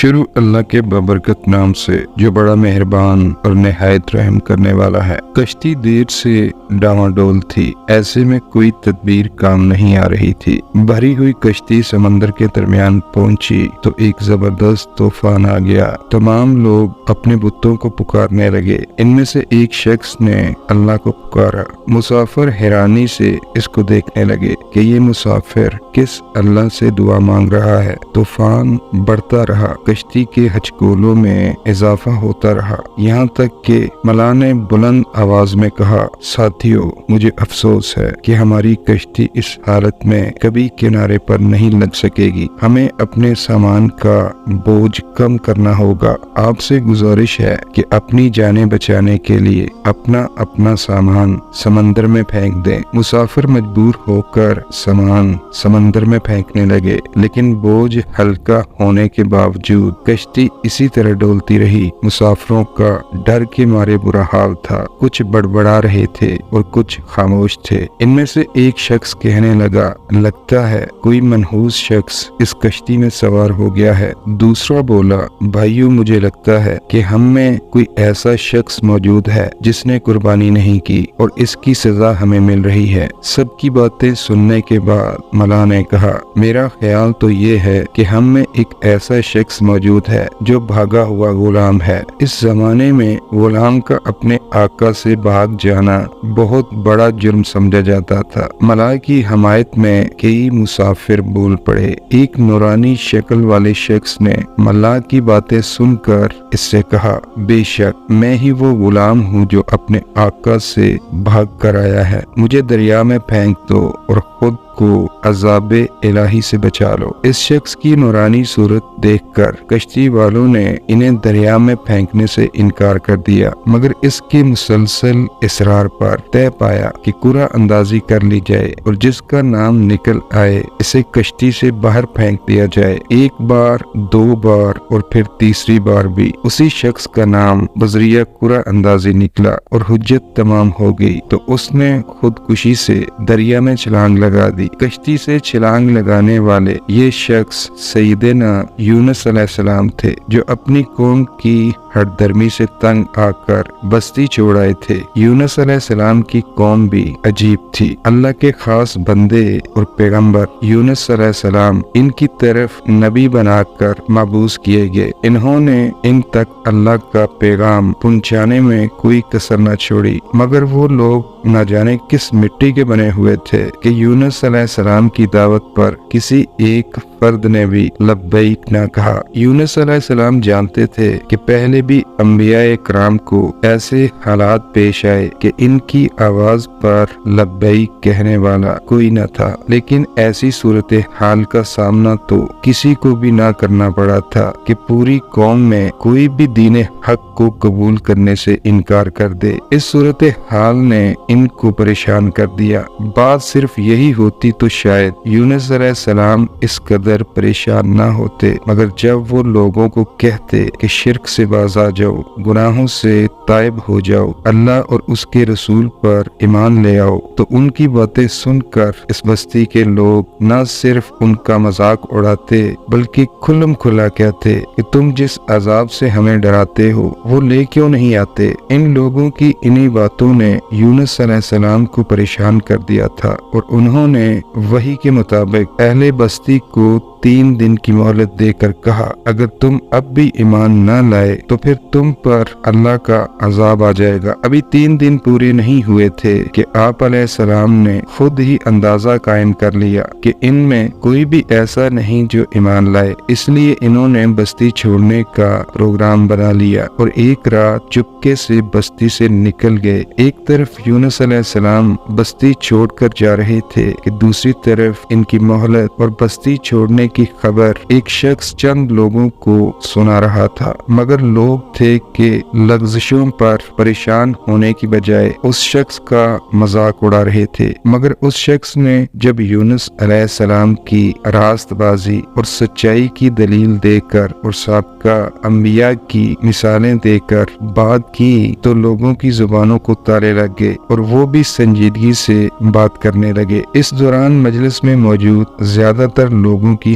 شروع اللہ کے بابرکت نام سے جو بڑا مہربان اور نہایت رحم کرنے والا ہے۔ کشتی دیر سے ڈاواڈول تھی، ایسے میں کوئی تدبیر کام نہیں آ رہی تھی۔ بھری ہوئی کشتی سمندر کے درمیان پہنچی تو ایک زبردست طوفان آ گیا۔ تمام لوگ اپنے بتوں کو پکارنے لگے۔ ان میں سے ایک شخص نے اللہ کو پکارا۔ مسافر حیرانی سے اس کو دیکھنے لگے کہ یہ مسافر کس اللہ سے دعا مانگ رہا ہے۔ طوفان بڑھتا رہا، کشتی کے ہچکولوں میں اضافہ ہوتا رہا، یہاں تک کہ ملا نے بلند آواز میں کہا، ساتھیو، مجھے افسوس ہے کہ ہماری کشتی اس حالت میں کبھی کنارے پر نہیں لگ سکے گی۔ ہمیں اپنے سامان کا بوجھ کم کرنا ہوگا۔ آپ سے گزارش ہے کہ اپنی جانیں بچانے کے لیے اپنا سامان سمندر میں پھینک دیں۔ مسافر مجبور ہو کر سامان سمندر میں پھینکنے لگے، لیکن بوجھ ہلکا ہونے کے باوجود کشتی اسی طرح ڈولتی رہی۔ مسافروں کا ڈر کے مارے برا حال تھا، کچھ بڑبڑا رہے تھے اور کچھ خاموش تھے۔ ان میں سے ایک شخص کہنے لگا، لگتا ہے کوئی منحوس شخص اس کشتی میں سوار ہو گیا ہے۔ دوسرا بولا، بھائیو، مجھے لگتا ہے کہ ہم میں کوئی ایسا شخص موجود ہے جس نے قربانی نہیں کی اور اس کی سزا ہمیں مل رہی ہے۔ سب کی باتیں سننے کے بعد ملا نے کہا، میرا خیال تو یہ ہے کہ ہم میں ایک ایسا شخص موجود ہے جو بھاگا ہوا غلام ہے۔ اس زمانے میں غلام کا اپنے آقا سے بھاگ جانا بہت بڑا جرم سمجھا جاتا تھا۔ ملا کی حمایت میں کئی مسافر بول پڑے۔ ایک نورانی شکل والے شخص نے ملا کی باتیں سن کر اس سے کہا، بے شک میں ہی وہ غلام ہوں جو اپنے آقا سے بھاگ کر آیا ہے۔ مجھے دریا میں پھینک دو اور خود کو عذاب الہی سے بچا لو۔ اس شخص کی نورانی صورت دیکھ کر کشتی والوں نے انہیں دریا میں پھینکنے سے انکار کر دیا، مگر اس کے مسلسل اصرار پر طے پایا کہ قرعہ اندازی کر لی جائے اور جس کا نام نکل آئے اسے کشتی سے باہر پھینک دیا جائے۔ ایک بار، دو بار اور پھر تیسری بار بھی اسی شخص کا نام بذریعہ قرعہ اندازی نکلا اور حجت تمام ہو گئی تو اس نے خودکشی سے دریا میں چھلانگ لگا دی۔ کشتی سے چھلانگ لگانے والے یہ شخص سیدنا یونس علیہ السلام تھے، جو اپنی قوم کی ہر درمی سے تنگ آ کر بستی چھوڑ آئے تھے۔ یونس علیہ السلام کی قوم بھی عجیب تھی۔ اللہ کے خاص بندے اور پیغمبر یونس علیہ السلام ان کی طرف نبی بنا کر مبعوث کیے گئے۔ انہوں نے ان تک اللہ کا پیغام پہنچانے میں کوئی کسر نہ چھوڑی، مگر وہ لوگ نہ جانے کس مٹی کے بنے ہوئے تھے کہ یونس علیہ السلام کی دعوت پر کسی ایک فرد نے بھی لبیک نہ کہا۔ یونس علیہ السلام جانتے تھے کہ پہلے بھی انبیاء کرام کو ایسے حالات پیش آئے کہ ان کی آواز پر لبیک کہنے والا کوئی نہ تھا، لیکن ایسی صورتحال کا سامنا تو کسی کو بھی نہ کرنا پڑا تھا کہ پوری قوم میں کوئی بھی دین حق کو قبول کرنے سے انکار کر دے۔ اس صورتحال نے ان کو پریشان کر دیا۔ بات صرف یہی ہوتی تو شاید یونس علیہ السلام اس قدر پریشان نہ ہوتے، مگر جب وہ لوگوں کو کہتے کہ شرک سے باز آ جاؤ، گناہوں سے تائب ہو جاؤ، اللہ اور اس کے رسول پر ایمان لے آؤ، تو ان کی باتیں سن کر اس بستی کے لوگ نہ صرف ان کا مذاق اڑاتے بلکہ کھلم کھلا کہتے کہ تم جس عذاب سے ہمیں ڈراتے ہو وہ لے کیوں نہیں آتے۔ ان لوگوں کی انہی باتوں نے یونس علیہ السلام کو پریشان کر دیا تھا اور انہوں نے وحی کے مطابق اہل بستی کو 3 دن کی مہلت دے کر کہا، اگر تم اب بھی ایمان نہ لائے تو پھر تم پر اللہ کا عذاب آ جائے گا۔ ابھی 3 دن پورے نہیں ہوئے تھے کہ آپ علیہ السلام نے خود ہی اندازہ قائم کر لیا کہ ان میں کوئی بھی ایسا نہیں جو ایمان لائے، اس لیے انہوں نے بستی چھوڑنے کا پروگرام بنا لیا اور ایک رات چپکے سے بستی سے نکل گئے۔ ایک طرف یونس علیہ السلام بستی چھوڑ کر جا رہے تھے کہ دوسری طرف ان کی مہلت اور بستی چھوڑنے کی خبر ایک شخص چند لوگوں کو سنا رہا تھا، مگر لوگ تھے کہ لغزشوں پر پریشان ہونے کی بجائے اس شخص کا مذاق اڑا رہے تھے۔ مگر اس شخص نے جب یونس علیہ السلام کی راست بازی اور سچائی کی دلیل دے کر اور سابقہ انبیاء کی مثالیں دے کر بات کی تو لوگوں کی زبانوں کو تالے لگ گئے اور وہ بھی سنجیدگی سے بات کرنے لگے۔ اس دوران مجلس میں موجود زیادہ تر لوگوں کی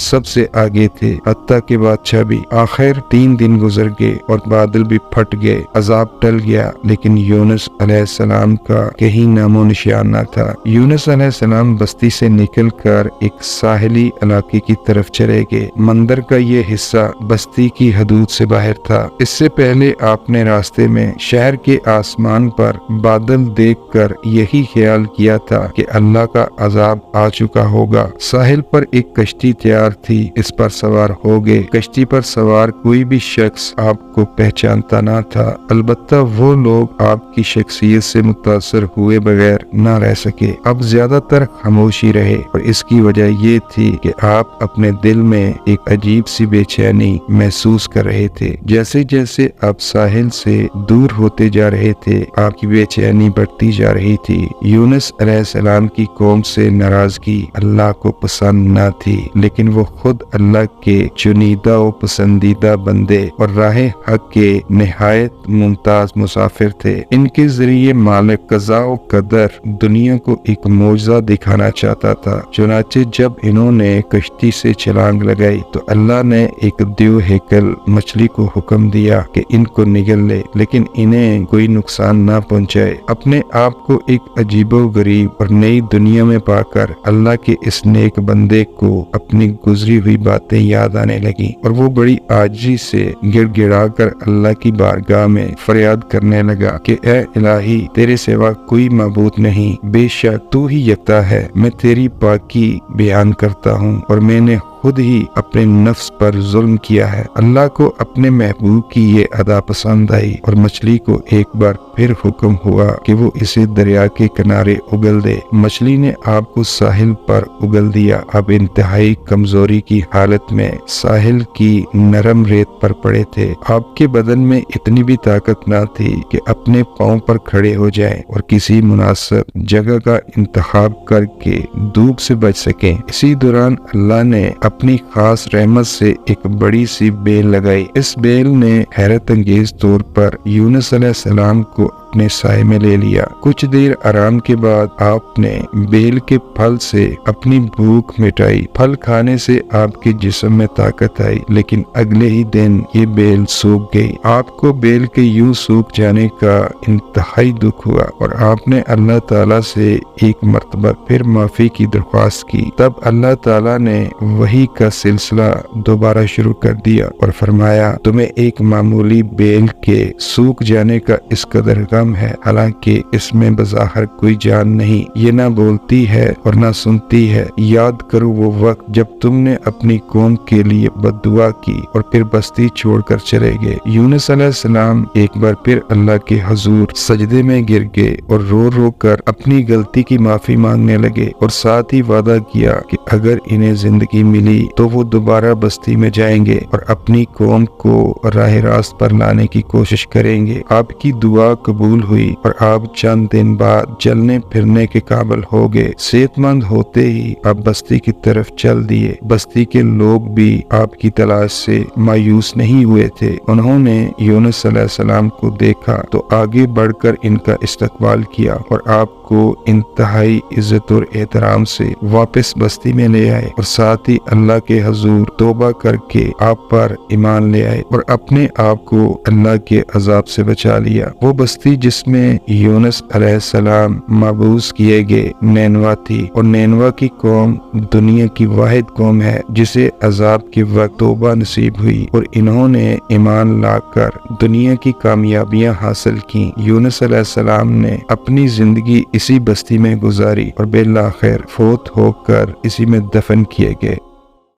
سب سے آگے تھے، حتیٰ کہ بادشاہ بھی۔ آخر 3 دن گزر گئے اور بادل بھی پھٹ گئے، عذاب ٹل گیا، لیکن یونس علیہ السلام کا کہیں نام و نشان نہ تھا۔ یونس علیہ السلام بستی سے نکل کر ایک ساحلی علاقے کی طرف چلے گئے۔ مندر کا یہ حصہ بستی کی حدود سے باہر تھا۔ اس سے پہلے آپ نے راستے میں شہر کے آسمان پر بادل دیکھ کر یہی خیال کیا تھا کہ اللہ کا عذاب آ چکا ہوگا۔ ساحل پر ایک کشتی تیار تھی، اس پر سوار ہو گئے۔ کشتی پر سوار کوئی بھی شخص آپ کو پہچانتا نہ تھا، البتہ وہ لوگ آپ کی شخصیت سے متاثر ہوئے بغیر نہ رہ سکے۔ اب زیادہ تر خاموشی رہے، اور اس کی وجہ یہ تھی کہ آپ اپنے دل میں ایک عجیب سی بے چینی محسوس کر رہے تھے۔ جیسے جیسے آپ ساحل سے دور ہوتے جا رہے تھے، آپ کی بے چینی بڑھتی جا رہی تھی۔ یونس علیہ السلام کی قوم سے ناراضگی اللہ کو پسند نہ تھی، لیکن وہ خود اللہ کے چنیدہ و پسندیدہ بندے اور راہ حق کے نہایت ممتاز مسافر تھے۔ ان کے ذریعے مالک قضاء و قدر دنیا کو ایک معجزہ دکھانا چاہتا تھا۔ چنانچہ جب انہوں نے کشتی سے چھلانگ لگائی تو اللہ نے ایک دیو ہیکل مچھلی کو حکم دیا کہ ان کو نگل لے، لیکن انہیں کوئی نقصان نہ پہنچائے۔ اپنے آپ کو ایک عجیب و غریب اور نئی دنیا میں پا کر اللہ کے اس نیک بندے کو اپنی گزری ہوئی باتیں یاد آنے لگی، اور وہ بڑی عاجزی سے گڑ گڑا کر اللہ کی بارگاہ میں فریاد کرنے لگا کہ اے الہی، تیرے سوا کوئی معبود نہیں، بے شک تو ہی یکتا ہے۔ میں تیری پاکی بیان کرتا ہوں، اور میں نے خود ہی اپنے نفس پر ظلم کیا ہے۔ اللہ کو اپنے محبوب کی یہ ادا پسند آئی، اور مچھلی کو ایک بار پھر حکم ہوا کہ وہ اسے دریا کے کنارے اگل دے۔ مچھلی نے آپ کو ساحل پر اگل دیا۔ اب انتہائی کمزوری کی حالت میں ساحل کی نرم ریت پر پڑے تھے۔ آپ کے بدن میں اتنی بھی طاقت نہ تھی کہ اپنے پاؤں پر کھڑے ہو جائیں اور کسی مناسب جگہ کا انتخاب کر کے دھوپ سے بچ سکیں۔ اسی دوران اللہ نے اپنی خاص رحمت سے ایک بڑی سی بیل لگائی۔ اس بیل نے حیرت انگیز طور پر یونس علیہ السلام کو اپنے سائے میں لے لیا۔ کچھ دیر آرام کے بعد آپ نے بیل کے پھل سے اپنی بھوک مٹائی۔ پھل کھانے سے آپ کے جسم میں طاقت آئی، لیکن اگلے ہی دن یہ بیل سوکھ گئی۔ آپ کو بیل کے یوں سوکھ جانے کا انتہائی دکھ ہوا، اور آپ نے اللہ تعالیٰ سے ایک مرتبہ پھر معافی کی درخواست کی۔ تب اللہ تعالیٰ نے وحی کا سلسلہ دوبارہ شروع کر دیا اور فرمایا، تمہیں ایک معمولی بیل کے سوکھ جانے کا اس قدر غم ہے، حالانکہ اس میں بظاہر کوئی جان نہیں، یہ نہ بولتی ہے اور نہ سنتی ہے۔ یاد کرو وہ وقت جب تم نے اپنی قوم کے لیے بد دعا کی اور پھر بستی چھوڑ کر چلے گئے۔ یونس علیہ السلام ایک بار پھر اللہ کے حضور سجدے میں گر گئے اور رو رو کر اپنی غلطی کی معافی مانگنے لگے، اور ساتھ ہی وعدہ کیا کہ اگر انہیں زندگی ملی تو وہ دوبارہ بستی میں جائیں گے اور اپنی قوم کو راہ راست پر لانے کی کوشش کریں گے۔ آپ کی دعا قبول ہوئی، اور آپ چند دن بعد چلنے پھرنے کے قابل ہو گئے۔ صحت مند ہوتے ہی آپ بستی کی طرف چل دیے۔ بستی کے لوگ بھی آپ کی تلاش سے مایوس نہیں ہوئے تھے۔ انہوں نے یونس علیہ السلام کو دیکھا تو آگے بڑھ کر ان کا استقبال کیا، اور آپ کو انتہائی عزت اور احترام سے واپس بستی میں لے آئے، اور ساتھ ہی اللہ کے حضور توبہ کر کے آپ پر ایمان لے آئے اور اپنے آپ کو اللہ کے عذاب سے بچا لیا۔ وہ بستی جس میں یونس علیہ السلام مبعوث کیے گئے نینوا تھی، اور نینوا کی قوم دنیا کی واحد قوم ہے جسے عذاب کے وقت توبہ نصیب ہوئی، اور انہوں نے ایمان لا کر دنیا کی کامیابیاں حاصل کی۔ یونس علیہ السلام نے اپنی زندگی اسی بستی میں گزاری اور بالآخر فوت ہو کر اسی میں دفن کیے گئے۔